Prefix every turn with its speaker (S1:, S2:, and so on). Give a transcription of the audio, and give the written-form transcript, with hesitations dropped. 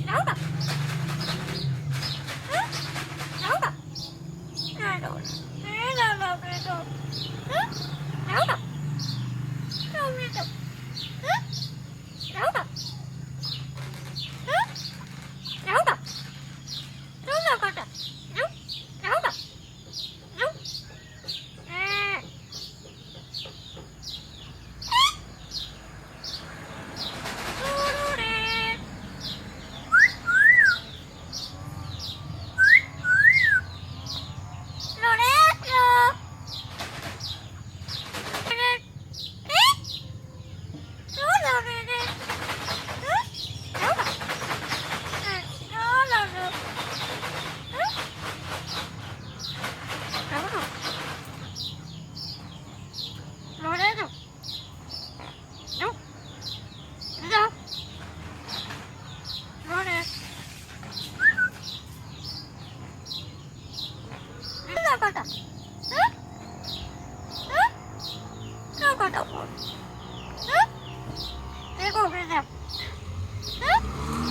S1: Laura. Huh? Laura. Laura. Laura. Huh? Laura. Laura. Huh? Laura. Huh? Laura. Laura kata. No. Laura. No. Lorenzo. Huh?